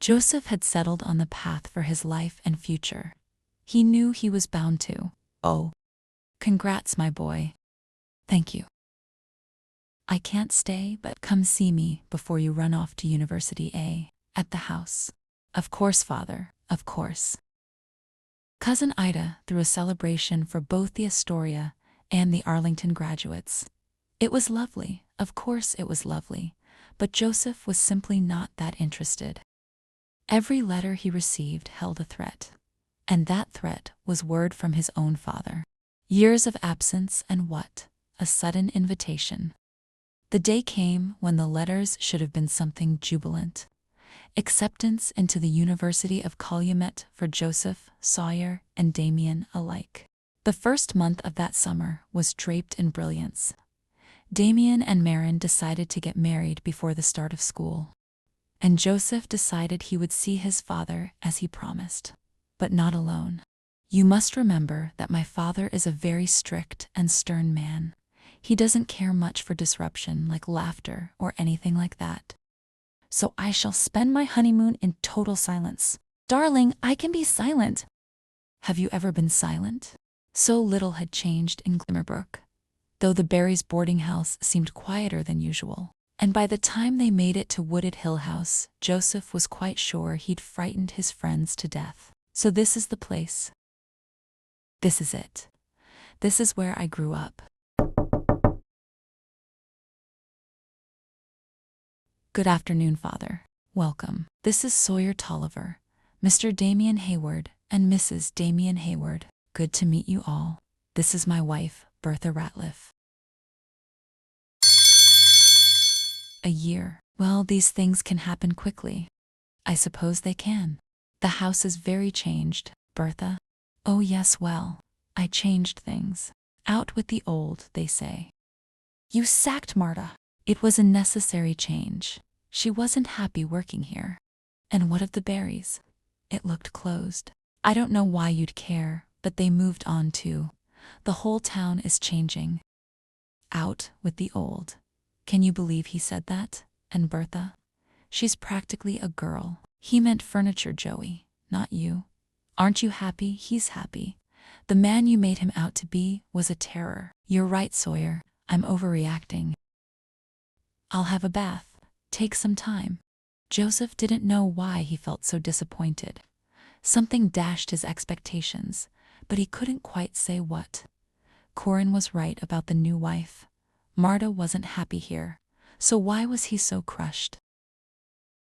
Joseph had settled on the path for his life and future. He knew he was bound to. Oh, congrats, my boy. Thank you. I can't stay, but come see me before you run off to University A. At the house. Of course, father, of course. Cousin Ida threw a celebration for both the Astoria and the Arlington graduates. It was lovely, of course it was lovely, but Joseph was simply not that interested. Every letter he received held a threat, and that threat was word from his own father. Years of absence and what? A sudden invitation. The day came when the letters should have been something jubilant. Acceptance into the University of Calumet for Joseph, Sawyer, and Damien alike. The first month of that summer was draped in brilliance. Damien and Marin decided to get married before the start of school. And Joseph decided he would see his father as he promised. But not alone. You must remember that my father is a very strict and stern man. He doesn't care much for disruption like laughter or anything like that. So I shall spend my honeymoon in total silence. Darling, I can be silent. Have you ever been silent? So little had changed in Glimmerbrook, though the Barrys' boarding house seemed quieter than usual. And by the time they made it to Wooded Hill House, Joseph was quite sure he'd frightened his friends to death. So this is the place. This is it. This is where I grew up. Good afternoon, Father. Welcome. This is Sawyer Tolliver, Mr. Damien Hayward, and Mrs. Damien Hayward. Good to meet you all. This is my wife, Bertha Ratliff. A year. Well, these things can happen quickly. I suppose they can. The house is very changed, Bertha. Oh yes, well, I changed things. Out with the old, they say. You sacked Marta. It was a necessary change. She wasn't happy working here. And what of the Barrys? It looked closed. I don't know why you'd care, but they moved on too. The whole town is changing. Out with the old. Can you believe he said that? And Bertha? She's practically a girl. He meant furniture, Joey, not you. Aren't you happy? He's happy. The man you made him out to be was a terror. You're right, Sawyer. I'm overreacting. I'll have a bath. Take some time. Joseph didn't know why he felt so disappointed. Something dashed his expectations, but he couldn't quite say what. Corin was right about the new wife. Marta wasn't happy here, so why was he so crushed?